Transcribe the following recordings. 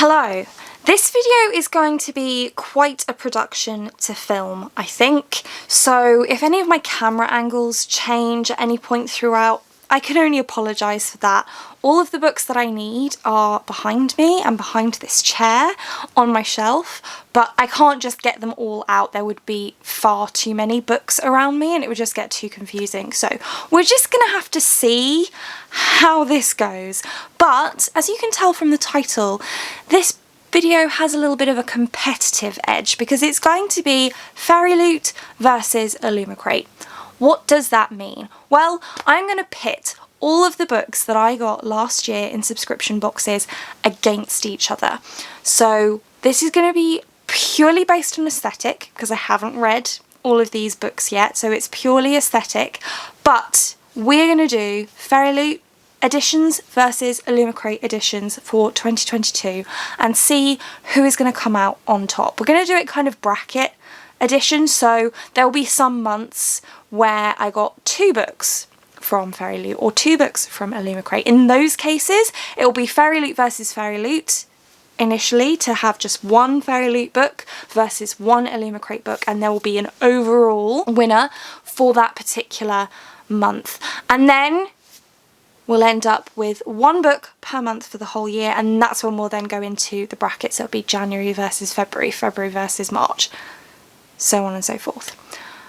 Hello! This video is going to be quite a production to film, I think, so if any of my camera angles change at any point throughout, I can only apologise for that. All of the books that I need are behind me and behind this chair on my shelf, but I can't just get them all out. There would be far too many books around me and it would just get too confusing. So we're just gonna have to see how this goes. But as you can tell from the title, this video has a little bit of a competitive edge because it's going to be FAIRYLOOT versus ILLUMICRATE. What does that mean? Well, I'm going to pit all of the books that I got last year in subscription boxes against each other. So this is going to be purely based on aesthetic because I haven't read all of these books yet, so it's purely aesthetic. But we're going to do FAIRYLOOT editions versus ILLUMICRATE editions for 2022 and see who is going to come out on top. We're going to do it kind of bracket edition, so there will be some months where I got 2 books from FAIRYLOOT or 2 books from ILLUMICRATE. In those cases, it will be FAIRYLOOT versus FAIRYLOOT initially to have just one FAIRYLOOT book versus one ILLUMICRATE book, and there will be an overall winner for that particular month. And then we'll end up with 1 book per month for the whole year, and that's when we'll then go into the brackets. So it'll be January versus February, February versus March, so on and so forth.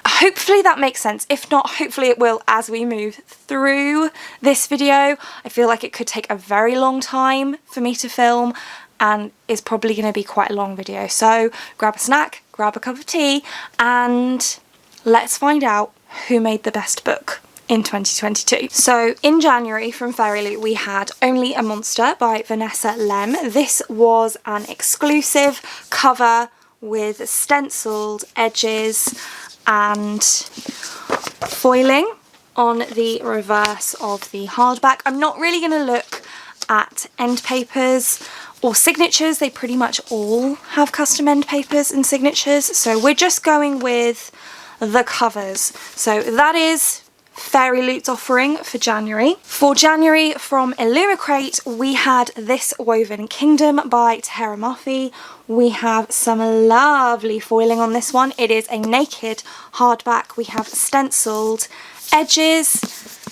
Hopefully that makes sense. If not, hopefully it will as we move through this video. I feel like it could take a very long time for me to film and is probably going to be quite a long video. So grab a snack, grab a cup of tea, and let's find out who made the best book in 2022. So in January from FAIRYLOOT we had Only a Monster by Vanessa Lem. This was an exclusive cover with stenciled edges and foiling on the reverse of the hardback. I'm not really going to look at end papers or signatures. They pretty much all have custom end papers and signatures, so we're just going with the covers. So that is FAIRYLOOT's offering for January. For January from ILLUMICRATE we had This Woven Kingdom by Tahera Murphy. We have some lovely foiling on this one. It is a naked hardback. We have stenciled edges.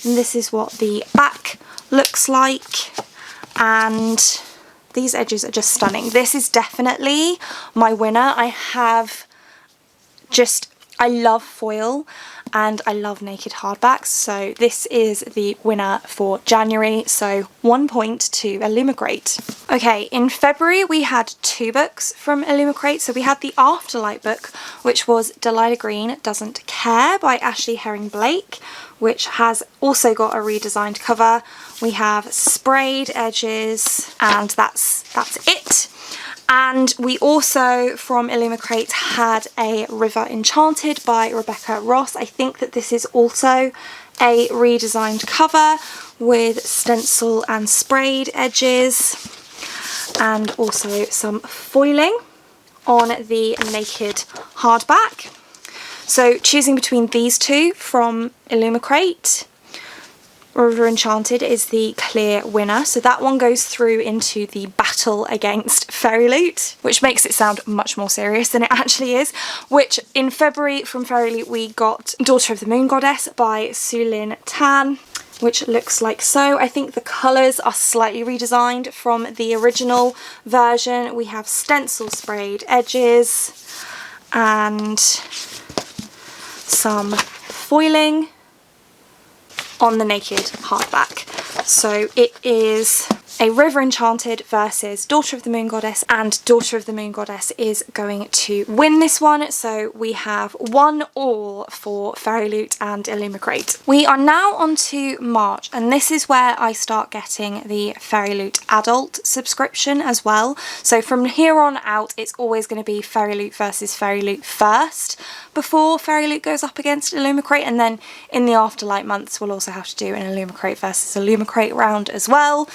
And this is what the back looks like, and these edges are just stunning. This is definitely my winner. I love foil and I love naked hardbacks, so this is the winner for January, so 1 point to ILLUMICRATE. Okay, in February we had 2 books from ILLUMICRATE. So we had the Afterlight book, which was Delilah Green Doesn't Care by Ashley Herring Blake, which has also got a redesigned cover. We have sprayed edges, and that's it. And we also, from ILLUMICRATE, had a River Enchanted by Rebecca Ross. I think that this is also a redesigned cover with stencil and sprayed edges, and also some foiling on the naked hardback. So choosing between these 2 from ILLUMICRATE, River Enchanted is the clear winner, so that one goes through into the battle against FAIRYLOOT, which makes it sound much more serious than it actually is. Which in February from FAIRYLOOT we got Daughter of the Moon Goddess by Su-Lin Tan, which looks like so. I think the colours are slightly redesigned from the original version. We have stencil sprayed edges and some foiling on the naked hardback. So it is a River Enchanted versus Daughter of the Moon Goddess, and Daughter of the Moon Goddess is going to win this one. So we have 1-1 for FAIRYLOOT and ILLUMICRATE. We are now on to March, and this is where I start getting the FAIRYLOOT adult subscription as well. So from here on out it's always going to be FAIRYLOOT versus FAIRYLOOT first before FAIRYLOOT goes up against ILLUMICRATE, and then in the Afterlight months we'll also have to do an ILLUMICRATE versus ILLUMICRATE round as well.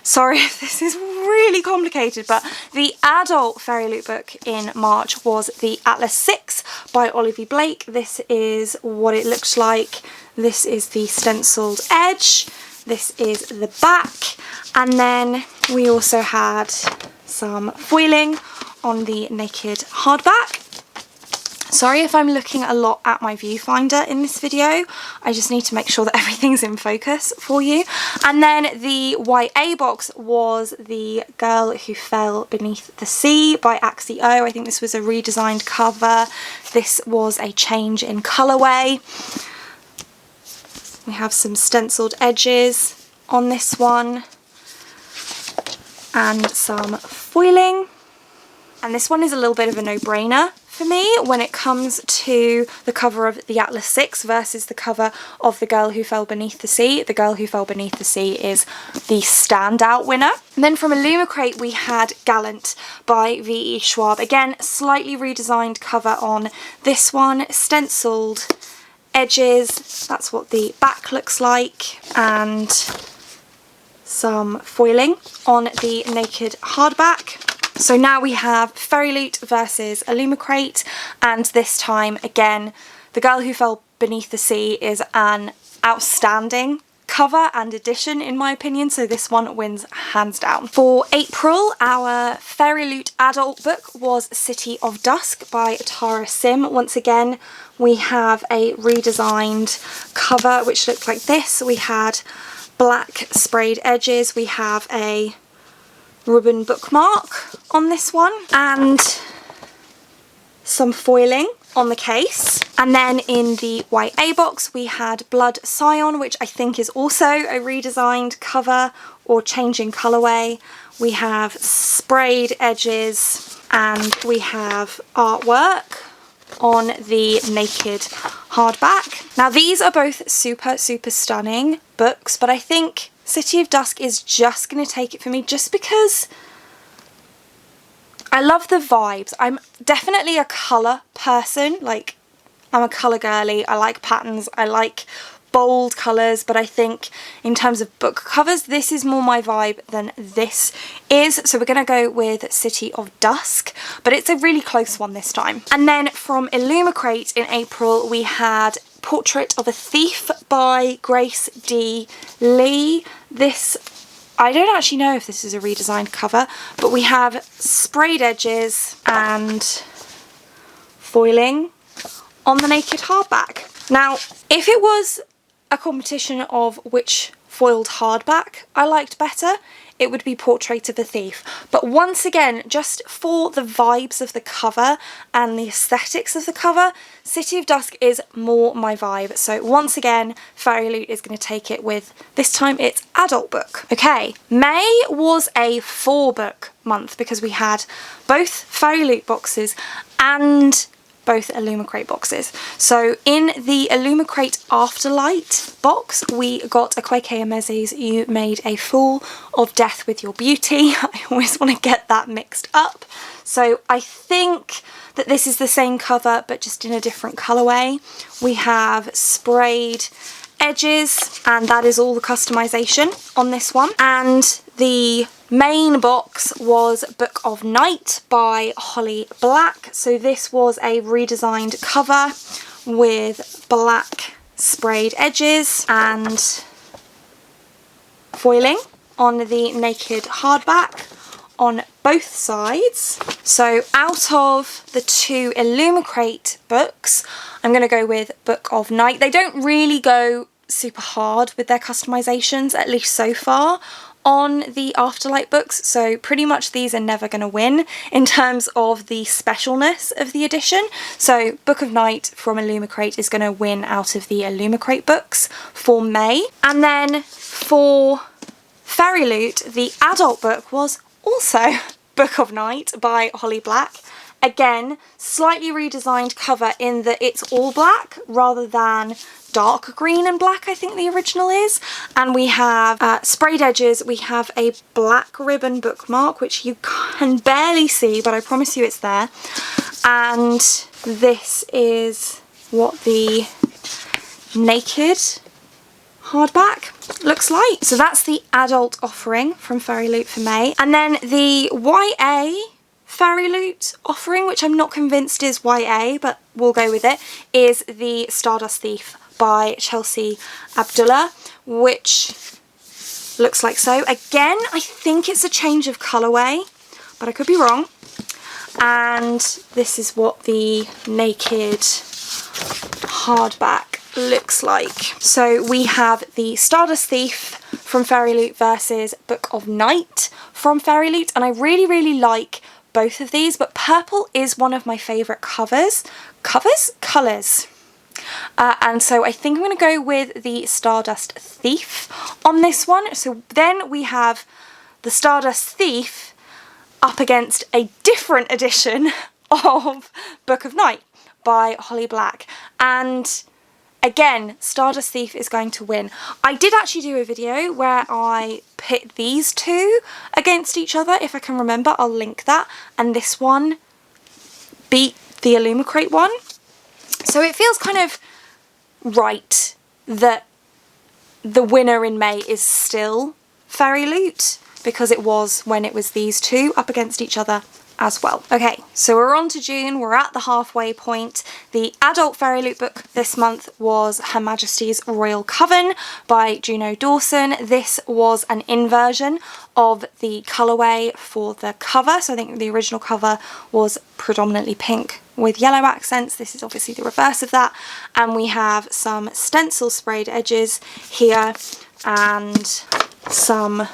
Sorry if this is really complicated, but the adult FAIRYLOOT book in March was the Atlas 6 by Olivia Blake. This is what it looks like. This is the stenciled edge. This is the back. And then we also had some foiling on the naked hardback. Sorry if I'm looking a lot at my viewfinder in this video. I just need to make sure that everything's in focus for you. And then the YA box was The Girl Who Fell Beneath the Sea by Axio. I think this was a redesigned cover. This was a change in colourway. We have some stenciled edges on this one and some foiling. And this one is a little bit of a no-brainer for me when it comes to the cover of the Atlas 6 versus the cover of The Girl Who Fell Beneath the Sea. The Girl Who Fell Beneath the Sea is the standout winner. And then from Illumicrate we had Gallant by V.E. Schwab. Again, slightly redesigned cover on this one, stenciled edges, that's what the back looks like, and some foiling on the naked hardback. So now we have FAIRYLOOT versus Illumicrate, and this time again The Girl Who Fell Beneath the Sea is an outstanding cover and edition in my opinion, so this one wins hands down. For April, our FAIRYLOOT adult book was City of Dusk by Tara Sim. Once again we have a redesigned cover which looked like this. We had black sprayed edges, we have a ribbon bookmark on this one and some foiling on the case. And then in the YA box we had Blood Scion, which I think is also a redesigned cover or changing colourway. We have sprayed edges and we have artwork on the naked hardback. Now these are both super stunning books, but I think City of Dusk is just going to take it for me just because I love the vibes. I'm definitely a colour person, like I'm a colour girly, I like patterns, I like bold colours, but I think in terms of book covers this is more my vibe than this is, so we're going to go with City of Dusk, but it's a really close one this time. And then from Illumicrate in April we had Portrait of a Thief by Grace D. Lee. This, I don't actually know if this is a redesigned cover, but we have sprayed edges and foiling on the naked hardback. Now, if it was a competition of which foiled hardback I liked better, it would be Portrait of a Thief. But once again, just for the vibes of the cover and the aesthetics of the cover, City of Dusk is more my vibe. So once again, FAIRYLOOT is going to take it with, this time it's adult book. Okay, May was a 4-book month because we had both FAIRYLOOT boxes and both Illumicrate boxes. So in the Illumicrate Afterlight box we got Akwaeke Emeze's You Made a Fool of Death with Your Beauty. I always want to get that mixed up. So I think that this is the same cover but just in a different colourway. We have sprayed edges and that is all the customization on this one. And the main box was Book of Night by Holly Black. So this was a redesigned cover with black sprayed edges and foiling on the naked hardback on both sides. So out of the 2 Illumicrate books, I'm going to go with Book of Night. They don't really go super hard with their customizations, at least so far, on the Afterlight books, so pretty much these are never going to win in terms of the specialness of the edition. So Book of Night from Illumicrate is going to win out of the Illumicrate books for May. And then for FAIRYLOOT, the adult book was also Book of Night by Holly Black. Again, slightly redesigned cover in that it's all black rather than dark green and black, I think the original is. And we have sprayed edges, we have a black ribbon bookmark, which you can barely see, but I promise you it's there. And this is what the naked hardback looks like. So that's the adult offering from FAIRYLOOT for May. And then the YA FAIRYLOOT offering, which I'm not convinced is YA, but we'll go with it, is the Stardust Thief by Chelsea Abdullah, which looks like so. Again, I think it's a change of colourway, but I could be wrong. And this is what the naked hardback looks like. So we have the Stardust Thief from FAIRYLOOT versus Book of Night from FAIRYLOOT, and I really like both of these, but purple is one of my favourite colours. And so I think I'm going to go with the Stardust Thief on this one. So then we have the Stardust Thief up against a different edition of Book of Night by Holly Black. And again, Stardust Thief is going to win. I did actually do a video where I pit these two against each other. If I can remember, I'll link that. And this one beat the Illumicrate one. So it feels kind of right that the winner in May is still FAIRYLOOT, because it was when it was these two up against each other as well. Okay, so we're on to June, we're at the halfway point. The adult FAIRYLOOT book this month was Her Majesty's Royal Coven by Juno Dawson. This was an inversion of the colourway for the cover. So I think the original cover was predominantly pink with yellow accents. This is obviously the reverse of that. And we have some stencil sprayed edges here and some...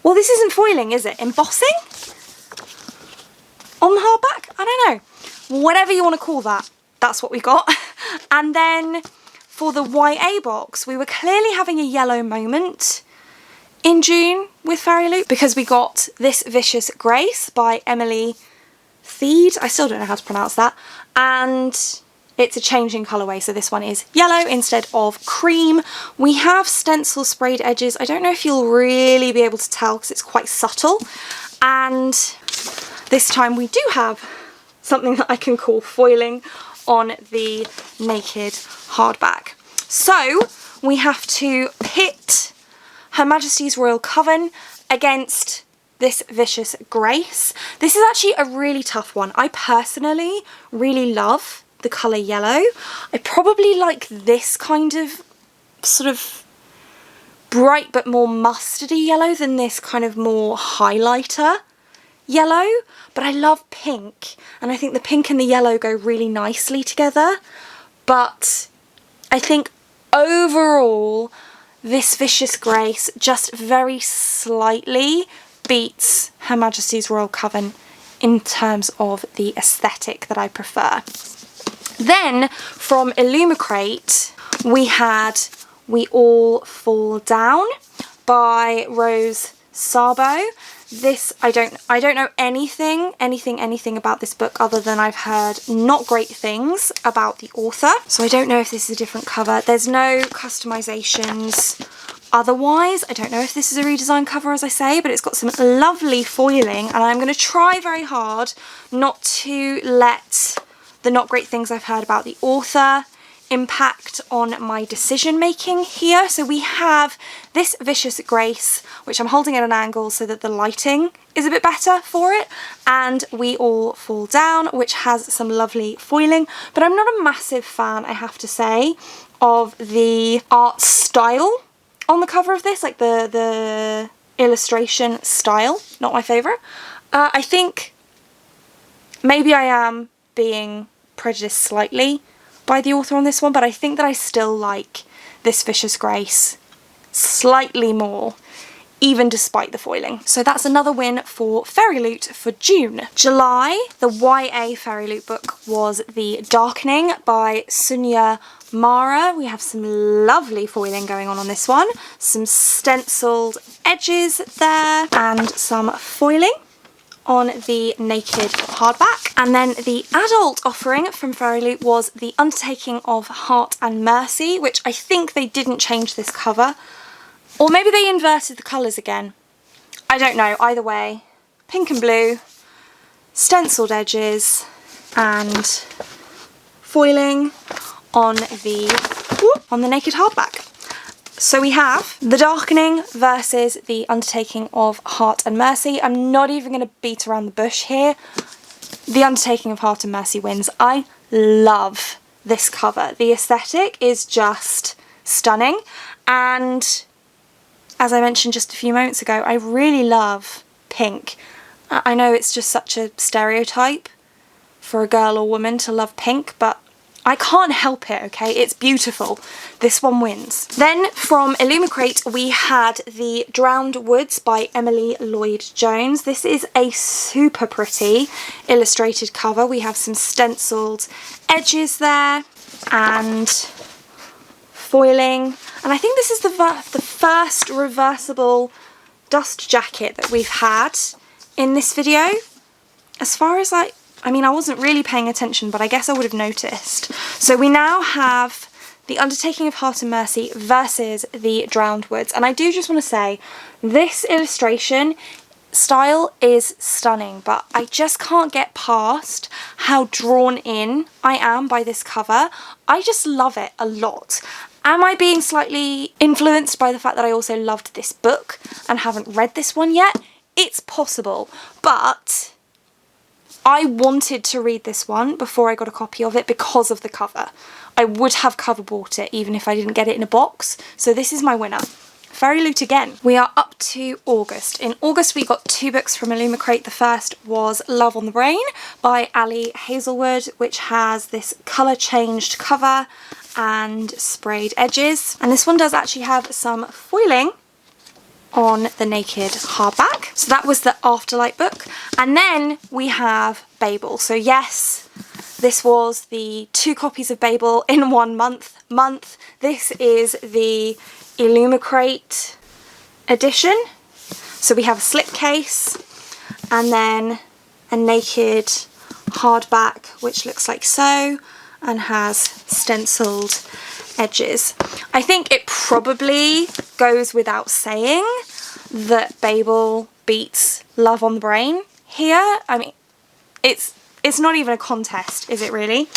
Well, this isn't foiling, is it? Embossing? On the hardback? I don't know. Whatever you want to call that, that's what we got. And then for the YA box, we were clearly having a yellow moment in June with FAIRYLOOT, because we got This Vicious Grace by Emily Theed. I still don't know how to pronounce that. And it's a changing colourway, so this one is yellow instead of cream. We have stencil sprayed edges. I don't know if you'll really be able to tell because it's quite subtle. And this time we do have something that I can call foiling on the naked hardback. So we have to pit Her Majesty's Royal Coven against This Vicious Grace. This is actually a really tough one. I personally really love the colour yellow. I probably like this kind of sort of bright but more mustardy yellow than this kind of more highlighter yellow, but I love pink, and I think the pink and the yellow go really nicely together. But I think overall This Vicious Grace just very slightly beats Her Majesty's Royal Coven in terms of the aesthetic that I prefer. Then from Illumicrate we had We All Fall Down by Rose Sabo. This, I don't know anything about this book other than I've heard not great things about the author. So I don't know if this is a different cover. There's no customizations otherwise. I don't know if this is a redesigned cover, as I say, but it's got some lovely foiling, and I'm going to try very hard not to let the not great things I've heard about the author impact on my decision making here. So we have This Vicious Grace, which I'm holding at an angle so that the lighting is a bit better for it, and We All Fall Down, which has some lovely foiling, but I'm not a massive fan, I have to say, of the art style on the cover of this, like the illustration style. Not my favourite. I think maybe I am being prejudiced slightly by the author on this one, but I think that I still like This Vicious Grace slightly more, even despite the foiling. So that's another win for FAIRYLOOT for June. July, the YA FAIRYLOOT book was The Darkening by Sunya Mara. We have some lovely foiling going on this one, some stenciled edges there, and some foiling on the naked hardback. And then the adult offering from FAIRYLOOT was The Undertaking of Heart and Mercy, which I think they didn't change this cover, or maybe they inverted the colours again. I don't know. Either way, pink and blue, stenciled edges, and foiling on the naked hardback. So we have The Darkening versus The Undertaking of Heart and Mercy. I'm not even going to beat around the bush here. The Undertaking of Heart and Mercy wins. I love this cover. The aesthetic is just stunning, and as I mentioned just a few moments ago, I really love pink. I know it's just such a stereotype for a girl or woman to love pink, but I can't help it, okay? It's beautiful. This one wins. Then from Illumicrite, we had the Drowned Woods by Emily Lloyd-Jones. This is a super pretty illustrated cover. We have some stenciled edges there and foiling. And I think this is the first reversible dust jacket that we've had in this video. As far as I mean, I wasn't really paying attention, but I guess I would have noticed. So we now have The Undertaking of Heart and Mercy versus the Drowned Woods. And I do just want to say, this illustration style is stunning, but I just can't get past how drawn in I am by this cover. I just love it a lot. Am I being slightly influenced by the fact that I also loved this book and haven't read this one yet? It's possible, but I wanted to read this one before I got a copy of it because of the cover. I would have cover bought it even if I didn't get it in a box. So this is my winner. FAIRYLOOT again. We are up to August. In August we got 2 books from Illumicrate. The first was Love on the Brain by Ali Hazelwood, which has this colour changed cover and sprayed edges. And this one does actually have some foiling on the naked hardback. So that was the Afterlight book. And then we have Babel. So yes, this was the 2 copies of Babel in 1 month. This is the Illumicrate edition. So we have a slipcase and then a naked hardback, which looks like so and has stenciled edges. I think it probably goes without saying that Babel beats Love on the Brain here. I mean, it's not even a contest, is it really?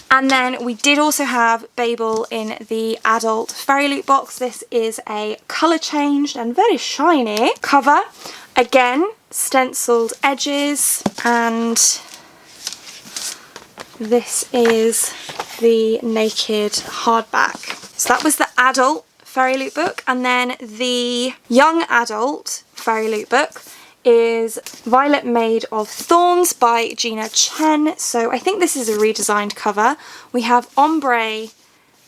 And then we did also have Babel in the adult FAIRYLOOT box. This is a colour changed and very shiny cover. Again, stenciled edges, and this is the naked hardback. So that was the adult FAIRYLOOT book, and then the young adult FAIRYLOOT book is Violet Made of Thorns by Gina Chen. So I think this is a redesigned cover. We have ombre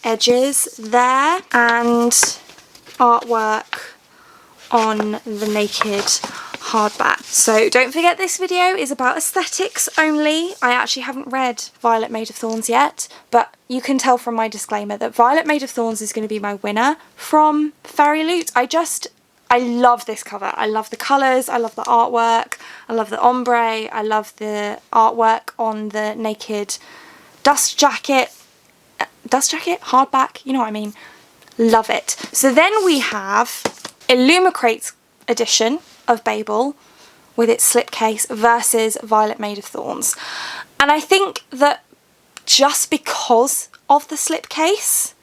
edges there and artwork on the naked hardback. So don't forget, this video is about aesthetics only. I actually haven't read Violet Made of Thorns yet, but you can tell from my disclaimer that Violet Made of Thorns is going to be my winner from FAIRYLOOT. I love this cover. I love the colours, I love the artwork, I love the ombre, I love the artwork on the naked dust jacket, hardback, you know what I mean. Love it. So then we have Illumicrate's edition of Babel with its slipcase versus Violet Made of Thorns. And I think that just because of the slipcase,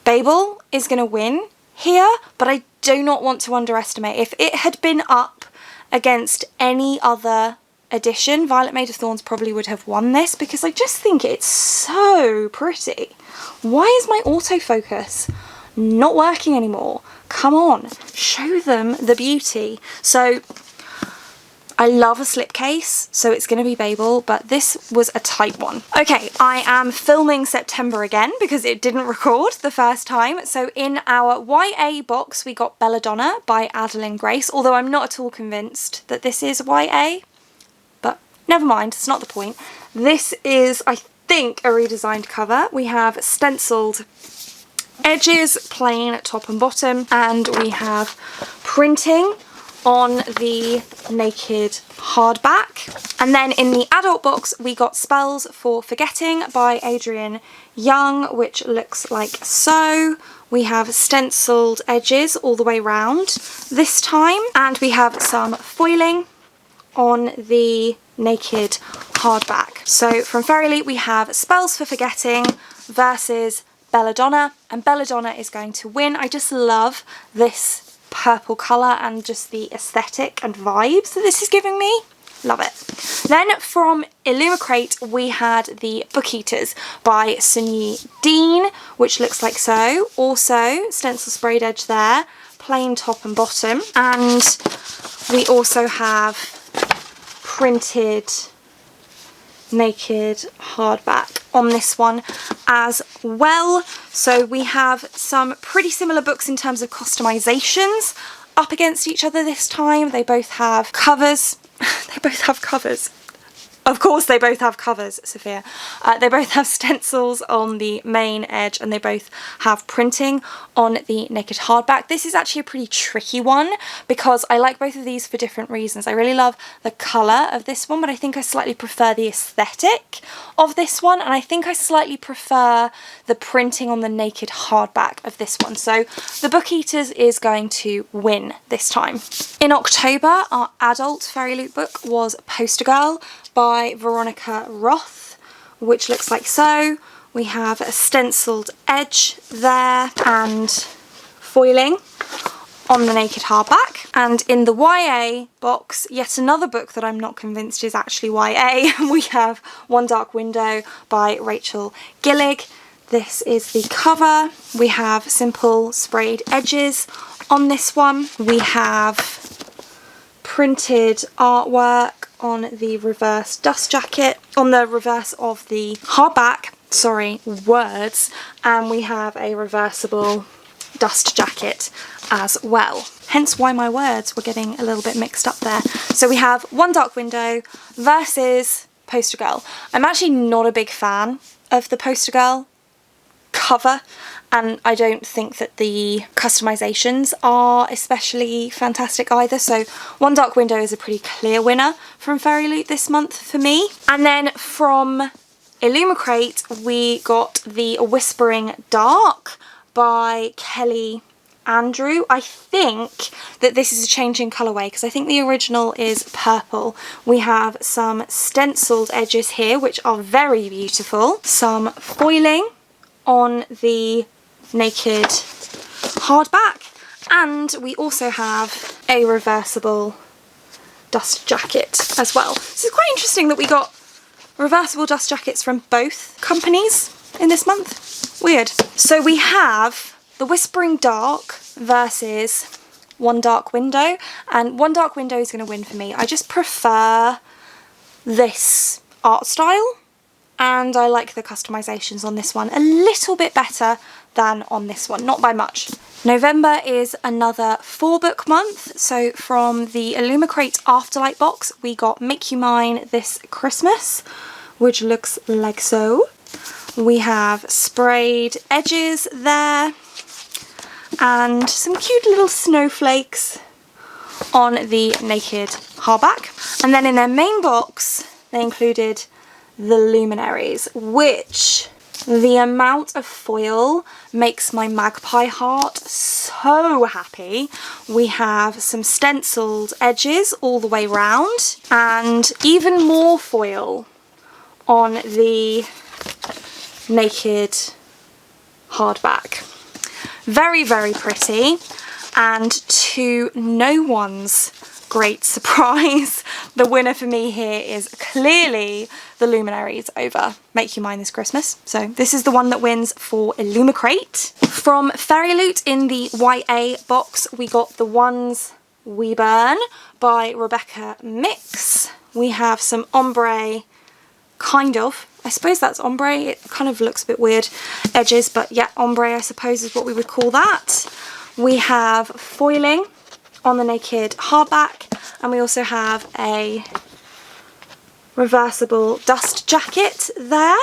Babel is going to win here, but I do not want to underestimate. If it had been up against any other edition, Violet Made of Thorns probably would have won this, because I just think it's so pretty. Why is my autofocus not working anymore? Come on, show them the beauty. So I love a slipcase, so it's going to be Babel, but this was a tight one. Okay, I am filming September again because it didn't record the first time. So in our YA box, we got Belladonna by Adeline Grace, although I'm not at all convinced that this is YA, but never mind, it's not the point. This is, I think, a redesigned cover. We have stenciled edges, plain top and bottom, and we have printing on the naked hardback. And then in the adult box we got Spells for Forgetting by Adrienne Young, which looks like so. We have stenciled edges all the way round this time, and we have some foiling on the naked hardback. So from FAIRYLOOT we have Spells for Forgetting versus Belladonna, and Belladonna is going to win. I just love this purple colour and just the aesthetic and vibes that this is giving me. Love it. Then from Illumicrate we had the Book Eaters by Sunyi Dean, which looks like so. Also stencil sprayed edge there, plain top and bottom, and we also have printed naked hardback on this one as well. So we have some pretty similar books in terms of customizations up against each other this time. They both have covers. They both have covers. Of course they both have covers, Sophia. They both have stencils on the main edge, and they both have printing on the naked hardback. This is actually a pretty tricky one because I like both of these for different reasons. I really love the colour of this one, but I think I slightly prefer the aesthetic of this one, and I think I slightly prefer the printing on the naked hardback of this one. So the Book Eaters is going to win this time. In October, our adult Fairy Loot book was Poster Girl by Veronica Roth, which looks like so. We have a stenciled edge there and foiling on the naked hardback. And in the YA box, yet another book that I'm not convinced is actually YA, we have One Dark Window by Rachel Gillig. This is the cover. We have simple sprayed edges on this one. We have printed artwork on the reverse dust jacket, on the reverse of the hardback, sorry, words, and we have a reversible dust jacket as well. Hence why my words were getting a little bit mixed up there. So we have One Dark Window versus Poster Girl. I'm actually not a big fan of the Poster Girl cover, and I don't think that the customizations are especially fantastic either. So One Dark Window is a pretty clear winner from Fairy Loot this month for me. And then from Illumicrite we got the Whispering Dark by Kelly Andrew. I think that this is a change in colourway because I think the original is purple. We have some stenciled edges here which are very beautiful, some foiling on the naked hardback, and we also have a reversible dust jacket as well. So it's quite interesting that we got reversible dust jackets from both companies in this month. Weird. So we have the Whispering Dark versus One Dark Window, and One Dark Window is going to win for me. I just prefer this art style, and I like the customizations on this one a little bit better than on this one, not by much. November is another 4-book month, so from the Illumicrate Afterlight box we got Make You Mine This Christmas, which looks like so. We have sprayed edges there and some cute little snowflakes on the naked hardback. And then in their main box they included the Luminaries, which the amount of foil makes my magpie heart so happy. We have some stenciled edges all the way round and even more foil on the naked hardback. Very, very pretty, and to no one's great surprise, the winner for me here is clearly the Luminaries over Make You Mine This Christmas. So this is the one that wins for Illumicrate. From Fairy Loot in the YA box we got The Ones We Burn by Rebecca Mix. We have some ombre, kind of, I suppose that's ombre, it kind of looks a bit weird, edges, but yeah, ombre I suppose is what we would call that. We have foiling on the naked hardback, and we also have a reversible dust jacket there.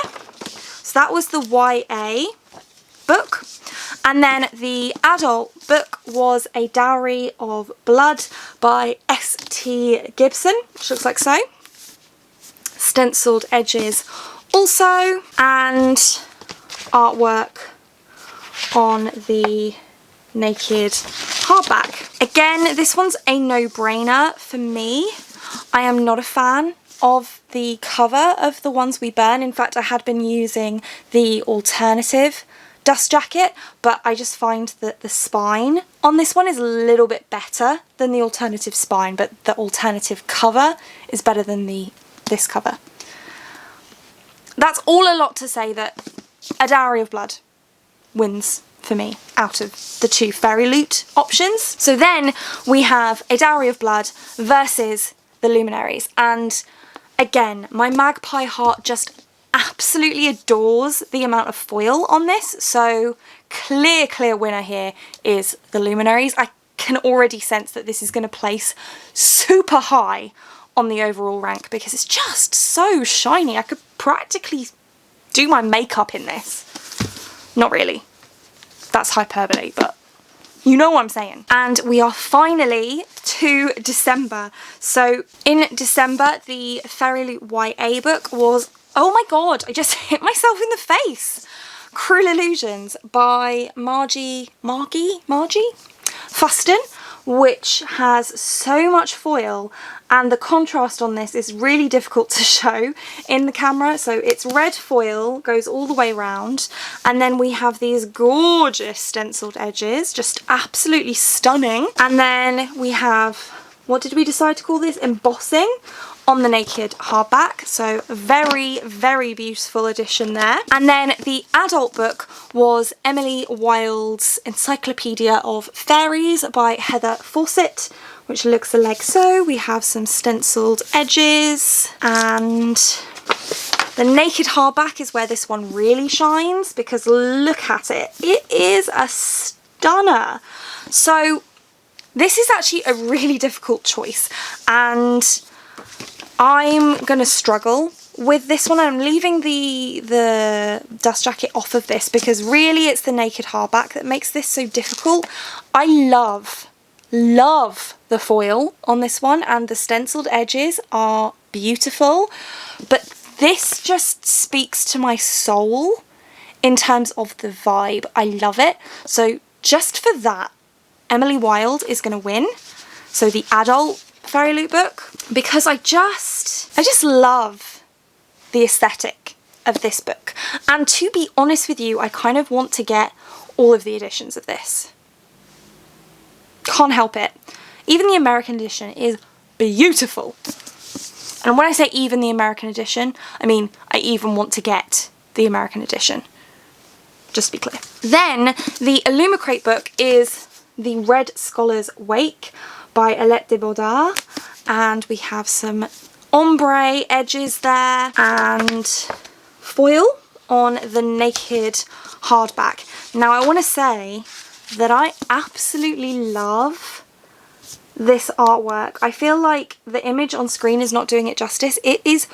So that was the YA book. And then the adult book was A Dowry of Blood by S.T. Gibson, which looks like so. Stenciled edges also, and artwork on the naked hardback. Again, this one's a no-brainer for me. I am not a fan of the cover of The Ones We Burn. In fact, I had been using the alternative dust jacket, but I just find that the spine on this one is a little bit better than the alternative spine, but the alternative cover is better than this cover. That's all a lot to say that A Dowry of Blood wins for me out of the two FAIRYLOOT options. So then we have A Dowry of Blood versus the Luminaries. And again, my magpie heart just absolutely adores the amount of foil on this. So clear winner here is the Luminaries. I can already sense that this is going to place super high on the overall rank because it's just so shiny. I could practically do my makeup in this. Not really. That's hyperbole, but you know what I'm saying. And we are finally to December. So in December, the FAIRYLOOT YA book was, oh my god, I just hit myself in the face. Cruel Illusions by Margie Fuston, which has so much foil, and the contrast on this is really difficult to show in the camera. So it's red foil, goes all the way around, and then we have these gorgeous stenciled edges, just absolutely stunning. And then we have, what did we decide to call this? Embossing on the naked hardback. So very beautiful addition there. And then the adult book was Emily Wilde's Encyclopedia of Fairies by Heather Fawcett, which looks like so. We have some stenciled edges, and the naked hardback is where this one really shines because look at it. It is a stunner. So this is actually a really difficult choice, and I'm gonna struggle with this one. I'm leaving the dust jacket off of this because really it's the naked hardback that makes this so difficult. I love the foil on this one, and the stenciled edges are beautiful, but this just speaks to my soul in terms of the vibe. I love it. So just for that, Emily Wilde is gonna win. So the adult FAIRYLOOT book, because I just love the aesthetic of this book. And to be honest with you, I kind of want to get all of the editions of this. Can't help it. Even the American edition is beautiful. And when I say even the American edition, I mean I even want to get the American edition. Just to be clear. Then the Illumicrate book is The Red Scholar's Wake by Alette de Baudard, and we have some ombre edges there and foil on the naked hardback. Now I want to say that I absolutely love this artwork. I feel like the image on screen is not doing it justice. It is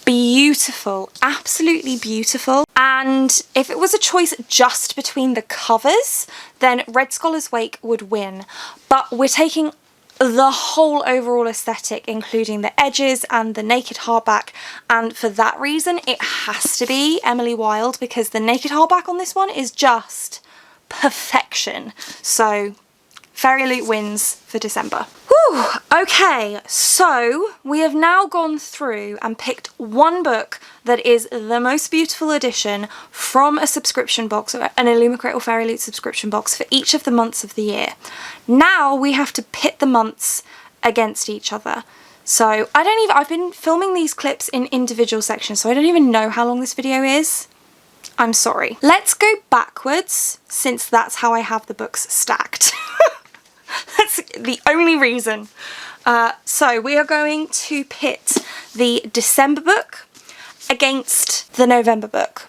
beautiful, absolutely beautiful. And if it was a choice just between the covers, then Red Scholar's Wake would win. But we're taking the whole overall aesthetic, including the edges and the naked hardback, and for that reason it has to be Emily Wilde, because the naked hardback on this one is just perfection. So FAIRYLOOT wins for December. Whew, okay, so we have now gone through and picked one book that is the most beautiful edition from a subscription box, or an Illumicrate or FAIRYLOOT subscription box for each of the months of the year. Now we have to pit the months against each other. So I've been filming these clips in individual sections, so I don't even know how long this video is. I'm sorry. Let's go backwards, since that's how I have the books stacked. That's the only reason. So we are going to pit the December book against the November book.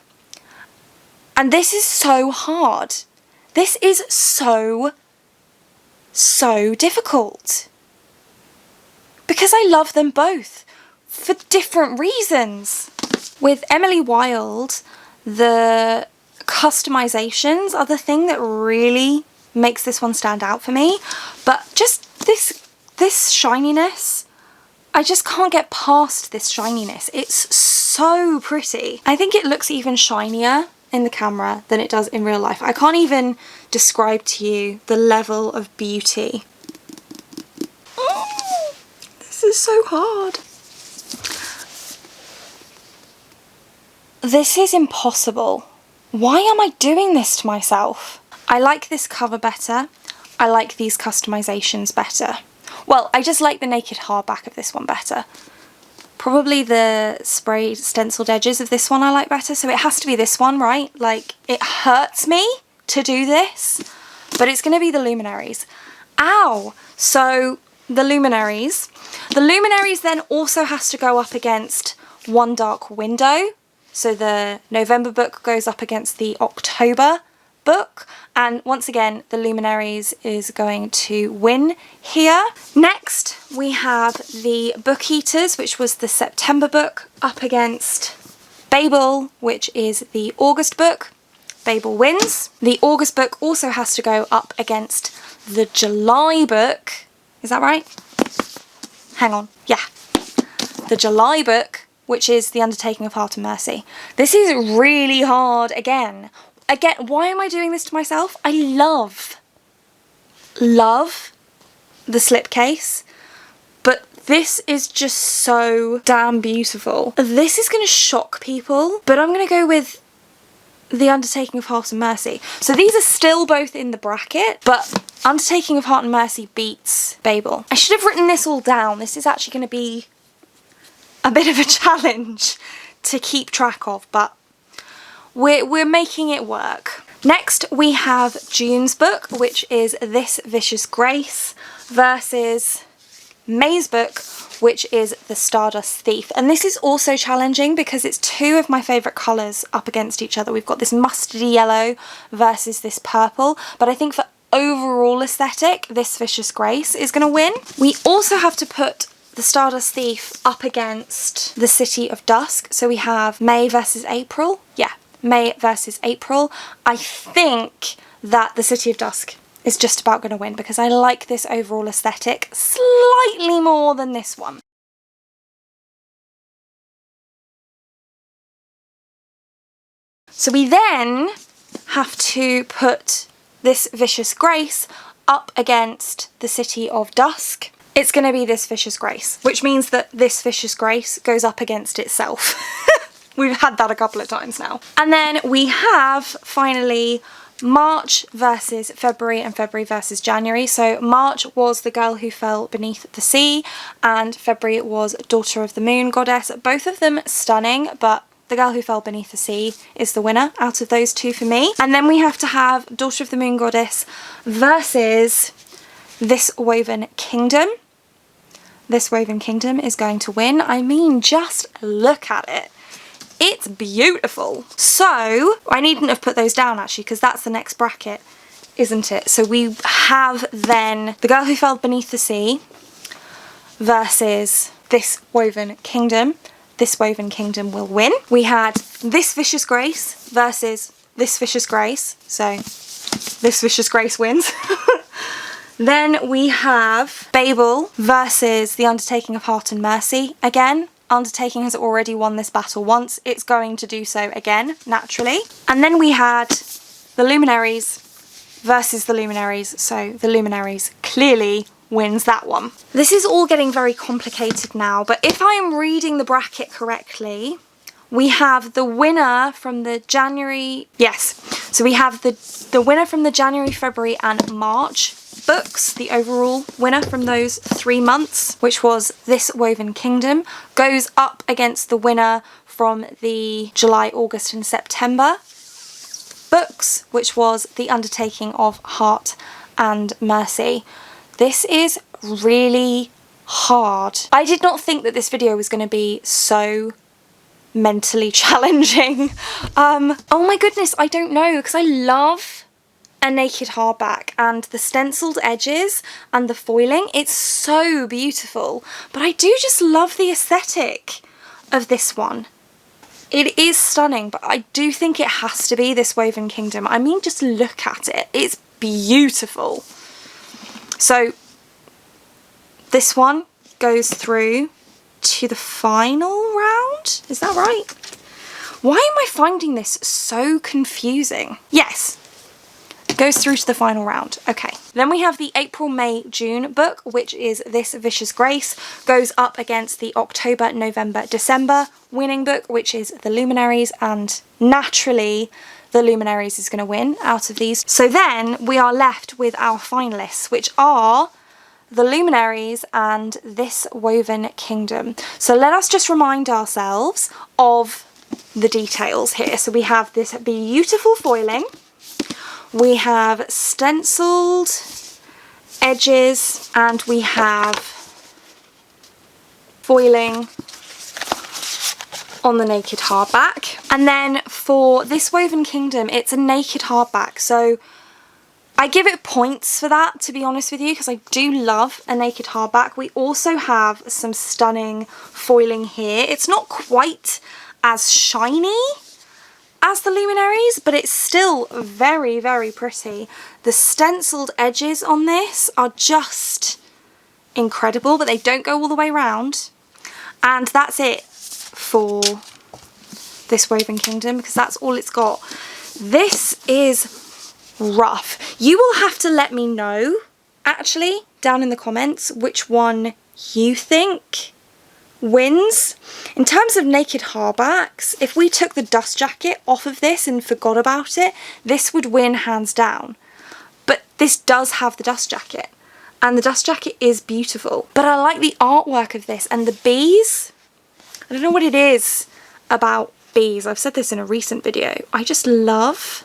And this is so hard. This is so difficult. Because I love them both for different reasons. With Emily Wilde, the customizations are the thing that really makes this one stand out for me, but just this shininess, I just can't get past this shininess. It's so pretty. I think it looks even shinier in the camera than it does in real life. I can't even describe to you the level of beauty. This is so hard. This is impossible. Why am I doing this to myself? I like this cover better. I like these customizations better. Well, I just like the naked hardback of this one better. Probably the sprayed stenciled edges of this one I like better, so it has to be this one, right? Like, it hurts me to do this, but it's going to be the Luminaries. Ow! So the Luminaries then also has to go up against One Dark Window. So the November book goes up against the October book, and once again the Luminaries is going to win here. Next we have the Book Eaters, which was the September book, up against Babel, which is the August book. Babel wins. The August book also has to go up against the July book. Is that right? Hang on. Yeah. The July book, which is The Undertaking of Heart and Mercy. This is really hard again. Again, why am I doing this to myself? I love the slipcase, but this is just so damn beautiful. This is going to shock people, but I'm going to go with The Undertaking of Heart and Mercy. So these are still both in the bracket, but Undertaking of Heart and Mercy beats Babel. I should have written this all down. This is actually going to be a bit of a challenge to keep track of, but we're making it work. Next we have June's book, which is This Vicious Grace, versus May's book, which is The Stardust Thief. And this is also challenging because it's two of my favourite colours up against each other. We've got this mustardy yellow versus this purple, but I think for overall aesthetic, This Vicious Grace is going to win. We also have to put The Stardust Thief up against The City of Dusk. So we have May versus April. Yeah, May versus April. I think that The City of Dusk is just about going to win because I like this overall aesthetic slightly more than this one. So we then have to put This Vicious Grace up against The City of Dusk. It's going to be This Vicious Grace, which means that This Vicious Grace goes up against itself. We've had that a couple of times now. And then we have, finally, March versus February and February versus January. So March was The Girl Who Fell Beneath the Sea and February was Daughter of the Moon Goddess. Both of them stunning, but The Girl Who Fell Beneath the Sea is the winner out of those two for me. And then we have to have Daughter of the Moon Goddess versus This Woven Kingdom. This Woven Kingdom is going to win. I mean, just look at it. It's beautiful. So I needn't have put those down actually because that's the next bracket, isn't it? So we have then The Girl Who Fell Beneath the Sea versus This Woven Kingdom. This Woven Kingdom will win. We had This Vicious Grace versus This Vicious Grace. So This Vicious Grace wins. Then we have Babel versus The Undertaking of Heart and Mercy. Again, Undertaking has already won this battle once. It's going to do so again, naturally. And then we had the Luminaries versus the Luminaries. So the Luminaries clearly wins that one. This is all getting very complicated now, but if I am reading the bracket correctly, we have the winner from the January... Yes, so we have the winner from the January, February and March books. The overall winner from those 3 months, which was This Woven Kingdom, goes up against the winner from the July, August and September books, which was The Undertaking of Heart and Mercy. This is really hard. I did not think that this video was going to be so mentally challenging. Oh my goodness, I don't know, because I love a naked hardback and the stenciled edges and the foiling. It's so beautiful, but I do just love the aesthetic of this one. It is stunning, but I do think it has to be This Woven Kingdom. I mean, just look at it. It's beautiful. So this one goes through to the final round. Is that right? Why am I finding this so confusing? Yes, it goes through to the final round. Okay. Then we have the April, May, June book, which is This Vicious Grace, goes up against the October, November, December winning book, which is The Luminaries, and naturally The Luminaries is going to win out of these. So then we are left with our finalists, which are The Luminaries and This Woven Kingdom. So let us just remind ourselves of the details here. So we have this beautiful foiling. we have stenciled edges, and we have foiling on the naked hardback. And then for this Woven Kingdom, it's a naked hardback, so I give it points for that, to be honest with you, because I do love a naked hardback. We also have some stunning foiling here. It's not quite as shiny as the luminaries, but it's still very, very pretty. The stenciled edges on this are just incredible, but they don't go all the way around. And that's it for this Woven Kingdom, because that's all it's got. This is rough. You will have to let me know, actually, down in the comments, which one you think wins. In terms of naked hardbacks, if we took the dust jacket off of this and forgot about it, this would win hands down. But this does have the dust jacket, and the dust jacket is beautiful. But I like the artwork of this, and the bees. I don't know what it is about bees. I've said this in a recent video. I just love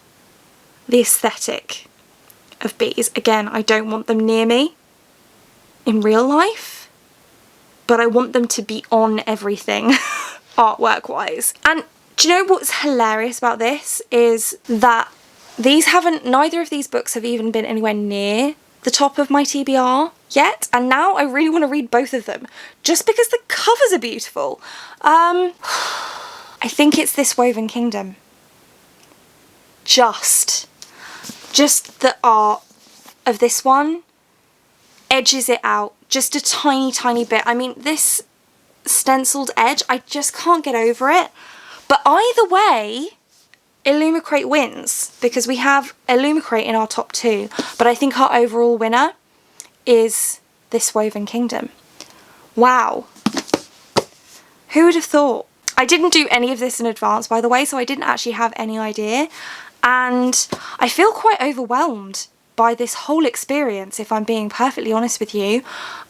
the aesthetic of bees. Again, I don't want them near me in real life, but I want them to be on everything artwork wise. And do you know what's hilarious about this is that neither of these books have even been anywhere near the top of my TBR yet, and now I really want to read both of them just because the covers are beautiful. I think it's this Woven Kingdom. Just the art of this one edges it out just a tiny, tiny bit. I mean, this stenciled edge, I just can't get over it. But either way, Illumicrate wins, because we have Illumicrate in our top 2. But I think our overall winner is this Woven Kingdom. Wow. Who would have thought? I didn't do any of this in advance, by the way, so I didn't actually have any idea. And I feel quite overwhelmed by this whole experience, if I'm being perfectly honest with you.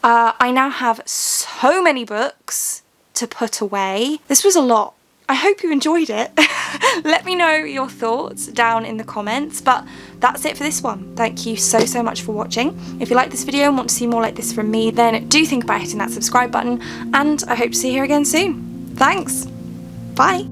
I now have so many books to put away. This was a lot. I hope you enjoyed it. Let me know your thoughts down in the comments, but that's it for this one. Thank you so, so much for watching. If you like this video and want to see more like this from me, then do think about hitting that subscribe button, and I hope to see you here again soon. Thanks. Bye.